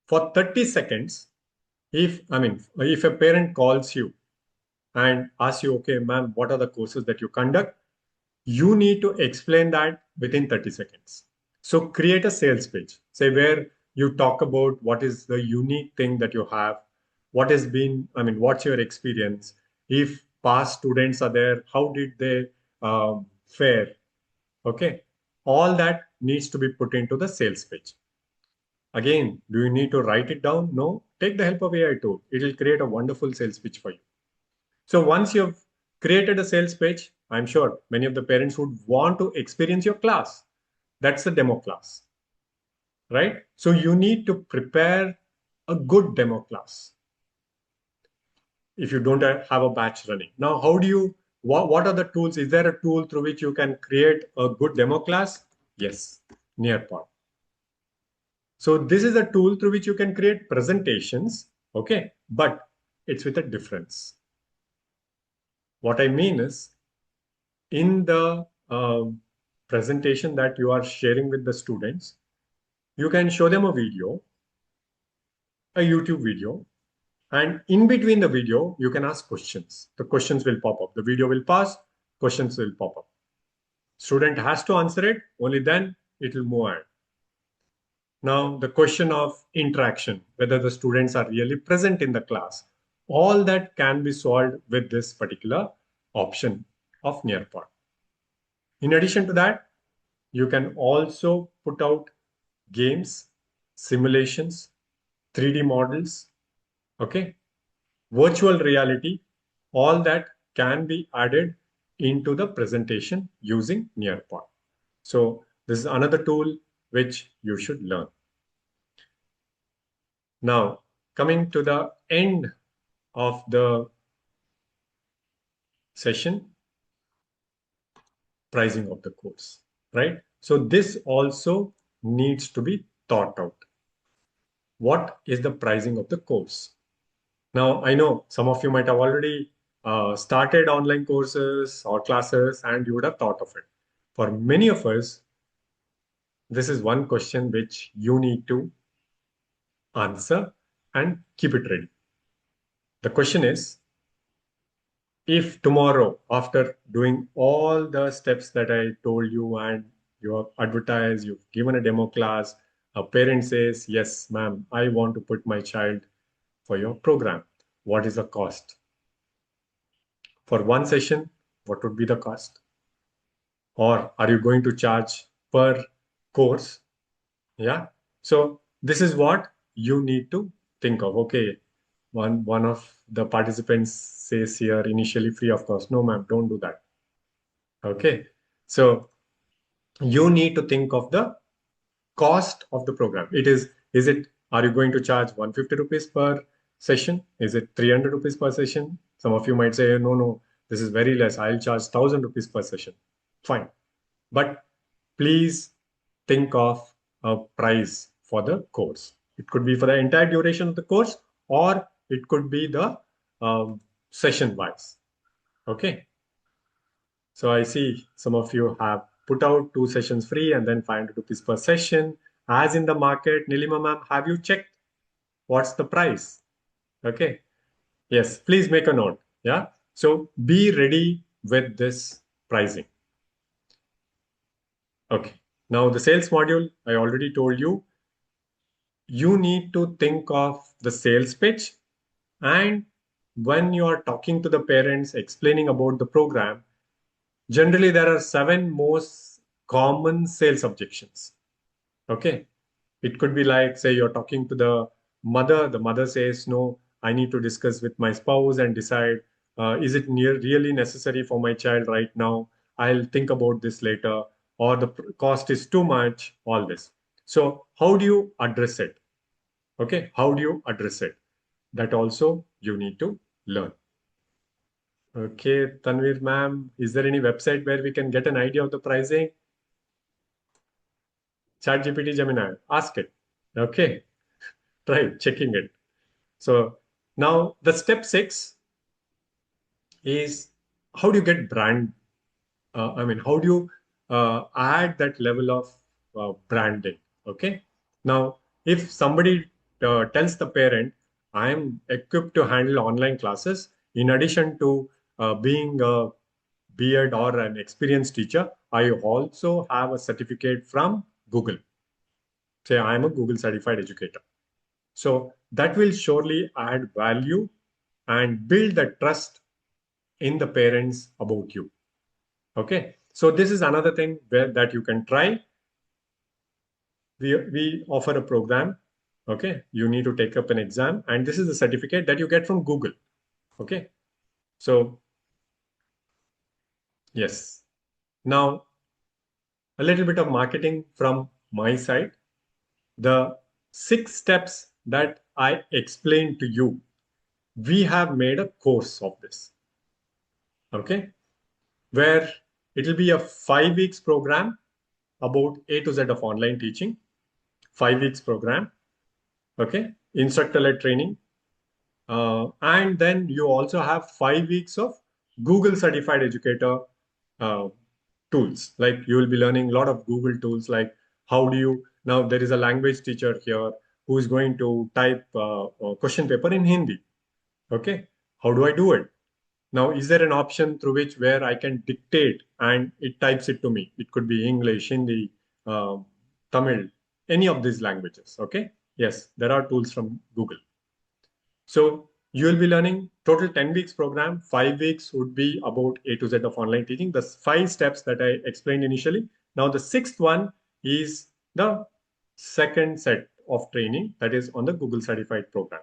for 30 seconds, if a parent calls you and asks you, okay, ma'am, what are the courses that you conduct? You need to explain that within 30 seconds. So create a sales pitch, say where you talk about what is the unique thing that you have, what has been, what's your experience? If past students are there, how did they fare? Okay. All that needs to be put into the sales pitch. Again, do you need to write it down? No. Take the help of AI tool. It will create a wonderful sales pitch for you. So once you've created a sales pitch, I'm sure many of the parents would want to experience your class. That's the demo class, right? So you need to prepare a good demo class if you don't have a batch running. Now, how do you, what are the tools? Is there a tool through which you can create a good demo class? Yes, Nearpod. So this is a tool through which you can create presentations, okay? But it's with a difference. What I mean is, in the presentation that you are sharing with the students, you can show them a video, a YouTube video, and in between the video, you can ask questions. The questions will pop up. The video will pause, questions will pop up. Student has to answer it, only then it will move on. Now, the question of interaction, whether the students are really present in the class, all that can be solved with this particular option of Nearpod. In addition to that, you can also put out games, simulations, 3D models, okay, virtual reality, all that can be added into the presentation using Nearpod. So this is another tool which you should learn. Now, coming to the end of the session, pricing of the course, right? So this also needs to be thought out. What is the pricing of the course? Now, I know some of you might have already started online courses or classes and you would have thought of it. For many of us, this is one question which you need to answer and keep it ready. The question is, if tomorrow, after doing all the steps that I told you and you have advertised, you've given a demo class, a parent says, yes, ma'am, I want to put my child for your program. What is the cost? For one session, what would be the cost? Or are you going to charge per course? Yeah. So this is what you need to think of. Okay. One of the participants says here initially free of cost. No, ma'am, don't do that. Okay. So you need to think of the cost of the program. Are you going to charge 150 rupees per session? Is it 300 rupees per session? Some of you might say, no, this is very less. I'll charge 1,000 rupees per session. Fine. But please think of a price for the course. It could be for the entire duration of the course, or it could be the session wise. Okay. So I see some of you have put out 2 sessions free and then 500 rupees per session. As in the market, Nilima ma'am, have you checked what's the price? Okay. Yes, please make a note. Yeah. So be ready with this pricing. Okay. Now the sales module, I already told you, you need to think of the sales pitch. And when you are talking to the parents, explaining about the program, generally there are 7 most common sales objections. Okay. It could be like, say, you're talking to the mother says, no, I need to discuss with my spouse and decide, is it really necessary for my child right now? I'll think about this later, or the cost is too much, all this. So how do you address it? Okay, how do you address it? That also you need to learn. Okay, Tanvir ma'am, is there any website where we can get an idea of the pricing? ChatGPT Gemini, ask it. Okay, try checking it. So now the step 6 is, how do you get brand? How do you add that level of branding? Okay. Now, if somebody tells the parent, I am equipped to handle online classes, in addition to being a B.Ed or an experienced teacher, I also have a certificate from Google. Say I am a Google certified educator. So that will surely add value and build the trust in the parents about you. Okay. So this is another thing that you can try. We offer a program. Okay. You need to take up an exam, and this is the certificate that you get from Google. Okay. So yes. Now, a little bit of marketing from my side. The 6 steps that I explained to you, we have made a course of this. Okay. Where it will be a 5 weeks program about A to Z of online teaching. 5 weeks program. Okay. Instructor-led training. And then you also have 5 weeks of Google Certified Educator tools. Like you will be learning a lot of Google tools, like how do you, now there is a language teacher here who is going to type a question paper in Hindi. Okay, how do I do it? Now, is there an option through which where I can dictate and it types it to me? It could be English, Hindi, Tamil, any of these languages. Okay, yes, there are tools from Google. So you will be learning total 10 weeks program. 5 weeks would be about A to Z of online teaching. The 5 steps that I explained initially. Now the 6th one is the second set of training that is on the Google certified program.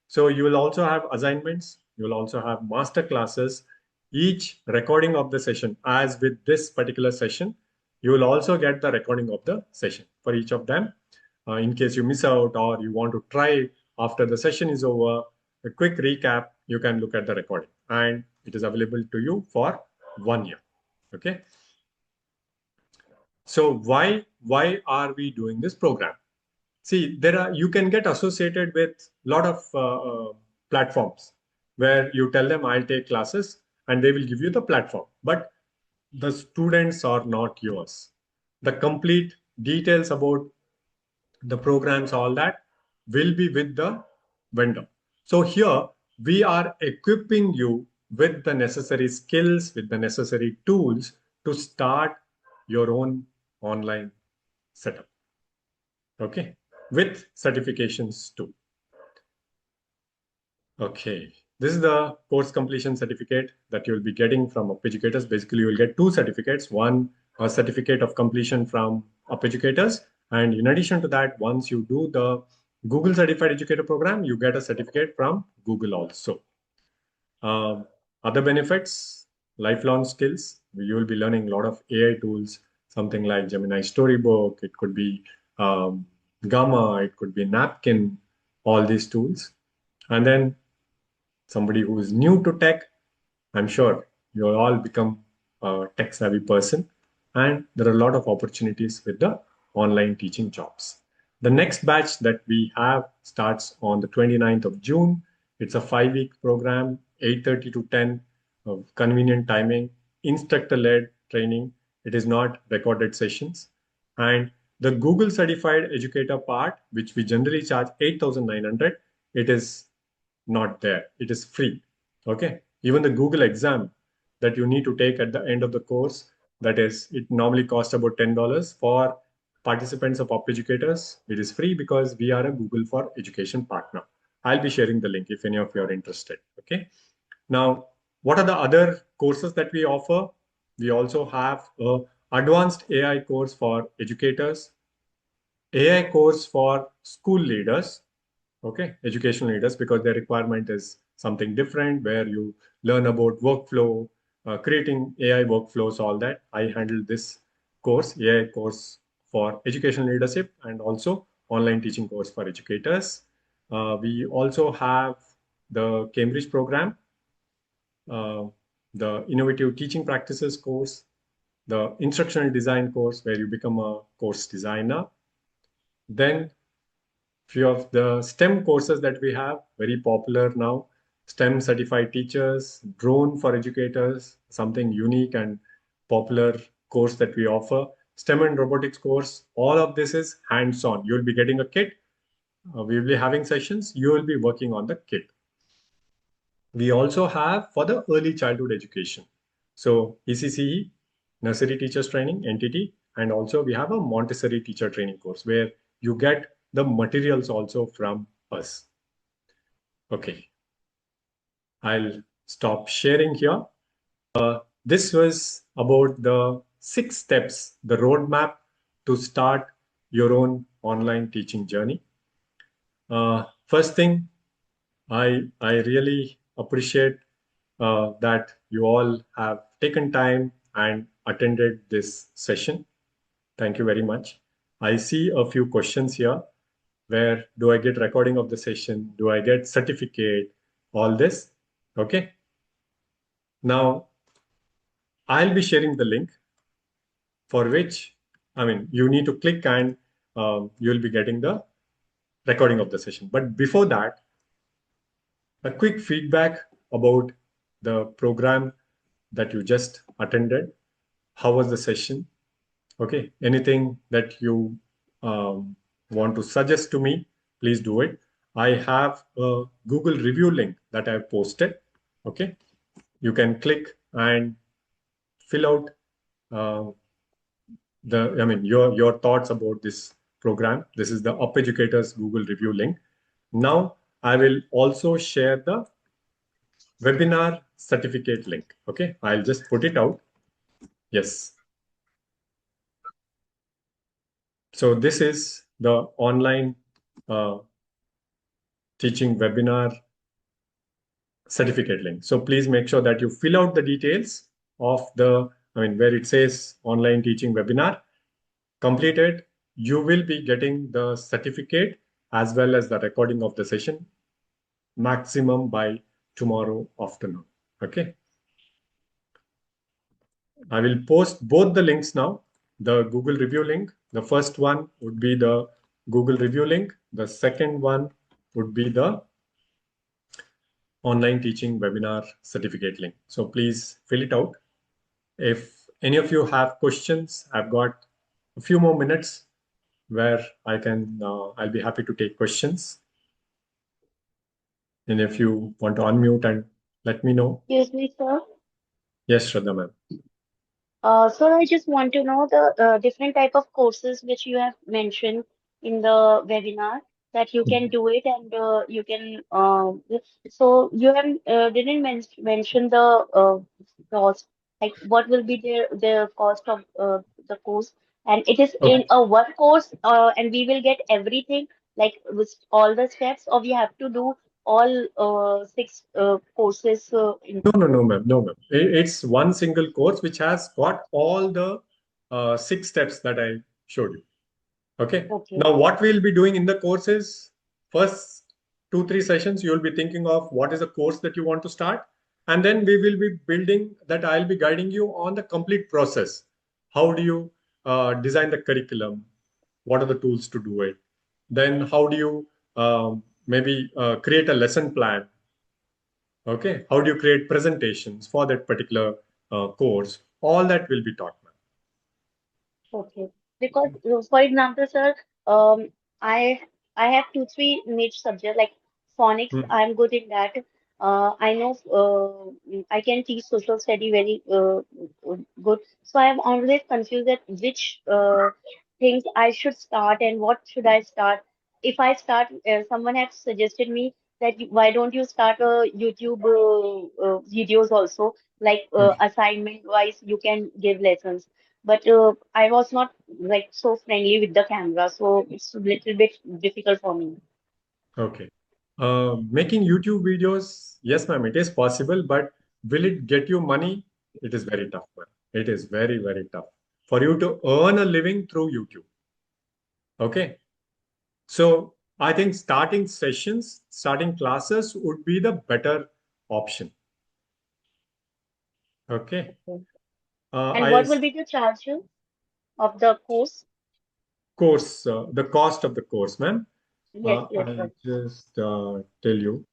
So you will also have assignments. You will also have master classes. Each recording of the session, as with this particular session, you will also get the recording of the session for each of them. In case you miss out or you want to try after the session is over, a quick recap, you can look at the recording and it is available to you for 1 year. Okay. So why are we doing this program? See, you can get associated with a lot of platforms where you tell them I'll take classes and they will give you the platform, but the students are not yours. The complete details about the programs, all that will be with the vendor. So here we are equipping you with the necessary skills, with the necessary tools to start your own online setup. Okay, with certifications too. Okay, this is the course completion certificate that you'll be getting from UpEducators. Basically, you will get 2 certificates. One, a certificate of completion from UpEducators. And in addition to that, once you do the Google Certified Educator program, you get a certificate from Google also. Other benefits, lifelong skills. You will be learning a lot of AI tools, something like Gemini Storybook. It could be Gamma, it could be Napkin, all these tools. And then somebody who is new to tech, I'm sure you'll all become a tech savvy person. And there are a lot of opportunities with the online teaching jobs. The next batch that we have starts on the 29th of June. It's a 5-week program, 8:30 to 10, convenient timing, instructor-led training. It is not recorded sessions. And the Google Certified Educator part, which we generally charge 8,900, it is not there. It is free. Okay. Even the Google exam that you need to take at the end of the course, that is, it normally costs about $10 for participants of UpEducators. It is free because we are a Google for Education partner. I'll be sharing the link if any of you are interested. Okay. Now, what are the other courses that we offer? We also have a advanced AI course for educators, AI course for school leaders, okay, educational leaders, because their requirement is something different where you learn about workflow, creating AI workflows, all that. I handle this course, AI course for educational leadership, and also online teaching course for educators. We also have the Cambridge program, the innovative teaching practices course, the instructional design course where you become a course designer. Then few of the STEM courses that we have, very popular now, STEM certified teachers, drone for educators, something unique and popular course that we offer, STEM and robotics course. All of this is hands-on. You'll be getting a kit. We will be having sessions. You will be working on the kit. We also have for the early childhood education. So ECCE, nursery teachers training, NTT, and also we have a Montessori teacher training course where you get the materials also from us. Okay, I'll stop sharing here. This was about the 6 steps, the roadmap to start your own online teaching journey. First thing, I really appreciate that you all have taken time and attended this session. Thank you very much. I see a few questions here. Where do I get recording of the session? Do I get certificate? All this. Okay. Now, I'll be sharing the link for which, you need to click and you'll be getting the recording of the session. But before that, a quick feedback about the program that you just attended. How was the session? Okay, anything that you want to suggest to me, please do it. I have a Google review link that I've posted. Okay, you can click and fill out your thoughts about this program. This is the Up Educators Google review link. Now I will also share the webinar certificate link. Okay, I'll just put it out. Yes. So this is the online teaching webinar certificate link. So please make sure that you fill out the details of where it says online teaching webinar. Complete it. You will be getting the certificate as well as the recording of the session maximum by tomorrow afternoon. Okay. I will post both the links now. The Google review link. The first one would be the Google review link. The second one would be the online teaching webinar certificate link. So please fill it out. If any of you have questions, I've got a few more minutes where I'll be happy to take questions. And if you want to unmute and let me know. Excuse me, sir. Yes, Shraddha ma'am. So I just want to know the different type of courses which you have mentioned in the webinar that you can do it and you can. So you have didn't mention the cost, like what will be the cost of the course, and it is in Okay. a one course, and we will get everything like with all the steps, or we have to do all six courses in. No, ma'am. No, ma'am. It's one single course which has got all the 6 steps that I showed you. Okay. Okay. Now, what we'll be doing in the course is first 2-3 sessions, you'll be thinking of what is the course that you want to start. And then we will be building that. I'll be guiding you on the complete process. How do you design the curriculum? What are the tools to do it? Then how do you create a lesson plan? Okay. How do you create presentations for that particular course? All that will be taught, ma'am. Okay. Because, for example, sir, I have 2-3 niche subjects like phonics. Hmm. I'm good in that. I know I can teach social study very good. So I'm always confused at which things I should start and what should I start. If I start, someone has suggested me that why don't you start YouTube videos also, like assignment wise, you can give lessons. But I was not like so friendly with the camera, so it's a little bit difficult for me. Okay. Making YouTube videos, yes, ma'am, it is possible, but will it get you money? It is very tough, ma'am. It is very, very tough for you to earn a living through YouTube. Okay. So I think starting sessions, starting classes would be the better option. Okay. And what will be the charges of the course? The cost of the course, ma'am. Yes, I'll sir. just tell you.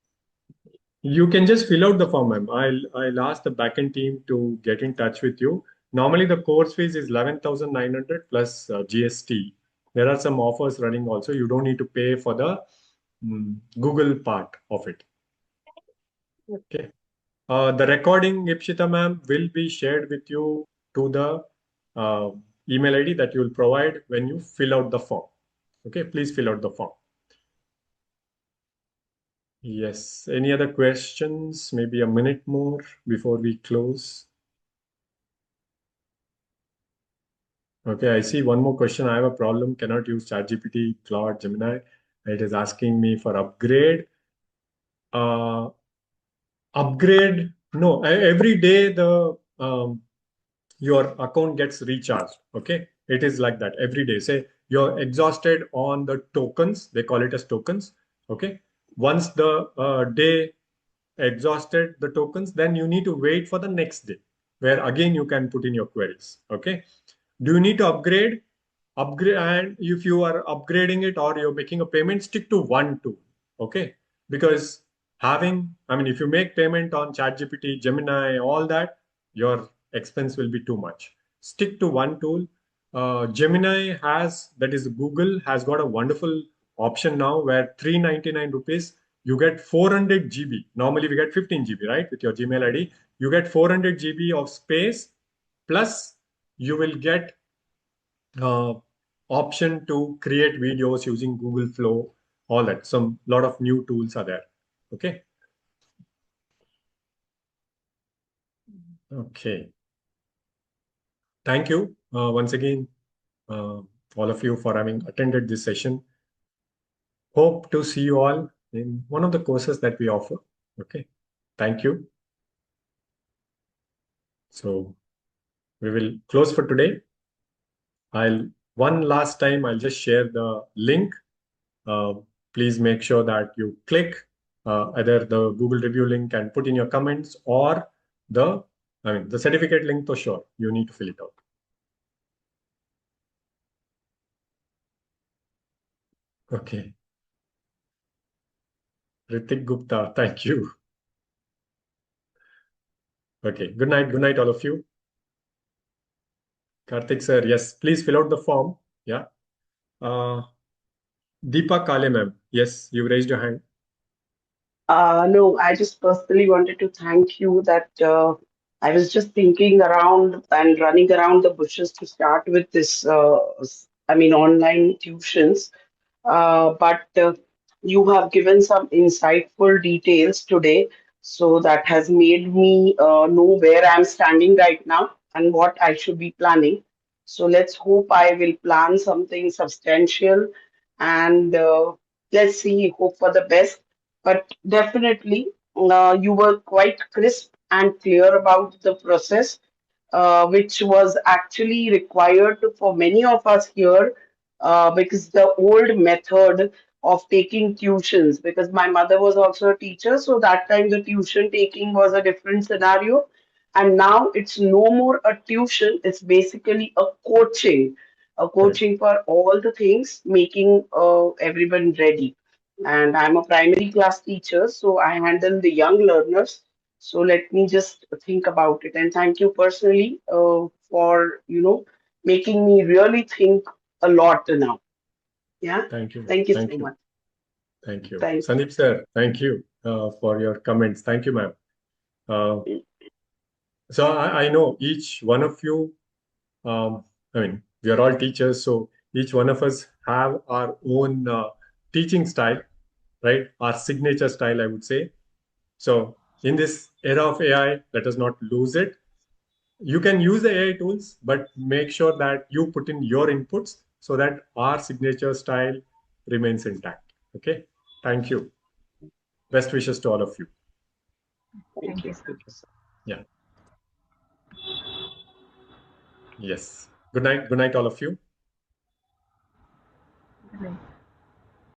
You can just fill out the form, ma'am. I'll ask the backend team to get in touch with you. Normally, the course fees is 11,900 plus GST. There are some offers running also. You don't need to pay for the Google part of it. Okay. The recording, Ipshita ma'am, will be shared with you to the email ID that you will provide when you fill out the form. Okay, please fill out the form. Yes. Any other questions? Maybe a minute more before we close. Okay, I see one more question. I have a problem. Cannot use ChatGPT, Claude, Gemini. It is asking me for upgrade. Upgrade? No. Every day the your account gets recharged. Okay, it is like that every day. Say you're exhausted on the tokens. They call it as tokens. Okay. Once the day exhausted the tokens, then you need to wait for the next day where again you can put in your queries. Okay. Do you need to upgrade? Upgrade, and if you are upgrading it or you're making a payment, stick to one tool. Okay. Because if you make payment on ChatGPT, Gemini, all that, your expense will be too much. Stick to one tool. Gemini that is Google, has got a wonderful option now where 399 rupees, you get 400 GB. Normally we get 15 GB, right? With your Gmail ID, you get 400 GB of space, plus you will get option to create videos using Google Flow, all that. Some lot of new tools are there. Okay. Okay. Thank you once again, all of you, for having attended this session. Hope to see you all in one of the courses that we offer. Okay. Thank you. So we will close for today. One last time, I'll just share the link. Please make sure that you click either the Google review link and put in your comments, or the certificate link. For sure, you need to fill it out. Okay. Ritik Gupta, thank you. Okay. Good night, all of you. Karthik sir, yes, please fill out the form. Yeah. Deepa Kale ma'am, yes, you raised your hand. No, I just personally wanted to thank you that I was just thinking around and running around the bushes to start with this, online tuitions. But you have given some insightful details today, so that has made me know where I'm standing right now and what I should be planning. So let's hope I will plan something substantial, and let's see, hope for the best. But definitely, you were quite crisp and clear about the process, which was actually required for many of us here, because the old method of taking tuitions, because my mother was also a teacher, so that time the tuition taking was a different scenario. And now it's no more a tuition, it's basically a coaching for all the things, making everyone ready. And I'm a primary class teacher, so I handle the young learners. So let me just think about it. And thank you personally for making me really think a lot now. Yeah. Thank you. Thank you Thank so you. much. Thank you. Thank Sandeep sir, thank you for your comments. Thank you, ma'am. So I know each one of you, we are all teachers, so each one of us have our own teaching style, right? Our signature style, I would say. So in this era of AI, let us not lose it. You can use the AI tools, but make sure that you put in your inputs so that our signature style remains intact. Okay. Thank you. Best wishes to all of you. Thank you. Yeah. Yes. Good night. Good night, all of you.